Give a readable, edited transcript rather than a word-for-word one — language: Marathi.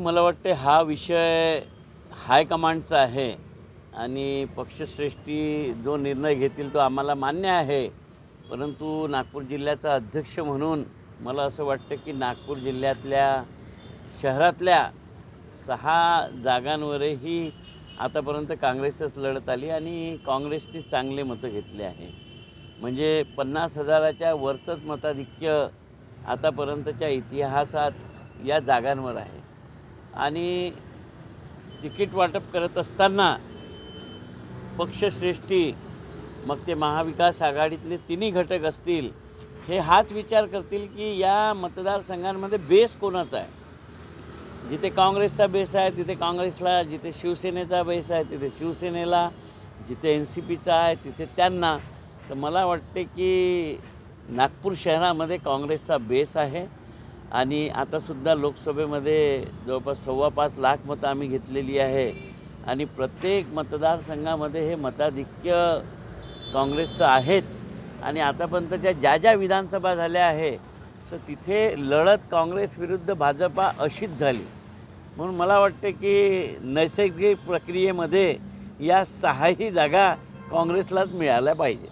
मला वाटते हा विषय हायकमांडचा आहे आणि पक्षश्रेष्ठी जो निर्णय घेतील तो आम्हाला मान्य आहे. परंतु नागपूर जिल्ह्याचा अध्यक्ष म्हणून मला असं वाटतं की नागपूर जिल्ह्यातल्या शहरातल्या 6 जागांवरही आतापर्यंत काँग्रेसच लढत आली आणि काँग्रेसने चांगले मतं घेतले आहे. म्हणजे 50,000च्या वरचंच मताधिक्य आतापर्यंतच्या इतिहासात या जागांवर आहे. आणि तिकीट वाटप करत असताना पक्षश्रेष्ठी मग ते महाविकास आघाडीतले तिन्ही घटक असतील हे हाच विचार करतील की या मतदारसंघांमध्ये बेस कोणाचा आहे. जिथे काँग्रेसचा बेस आहे तिथे काँग्रेसला, जिथे शिवसेनेचा बेस आहे तिथे शिवसेनेला, जिथे NCPचा आहे तिथे त्यांना. तर मला वाटते की नागपूर शहरामध्ये काँग्रेसचा बेस आहे आणि आतासुद्धा लोकसभेमध्ये जवळपास 5.25 लाख मतं आम्ही घेतलेली आहे आणि प्रत्येक मतदारसंघामध्ये हे मताधिक्य काँग्रेसचं आहेच. आणि आतापर्यंतच्या ज्या विधानसभा झाल्या आहे तर तिथे लढत काँग्रेस विरुद्ध भाजपा अशीच झाली. म्हणून मला वाटते की नैसर्गिक प्रक्रियेमध्ये या 6ही जागा काँग्रेसलाच मिळाल्या पाहिजे.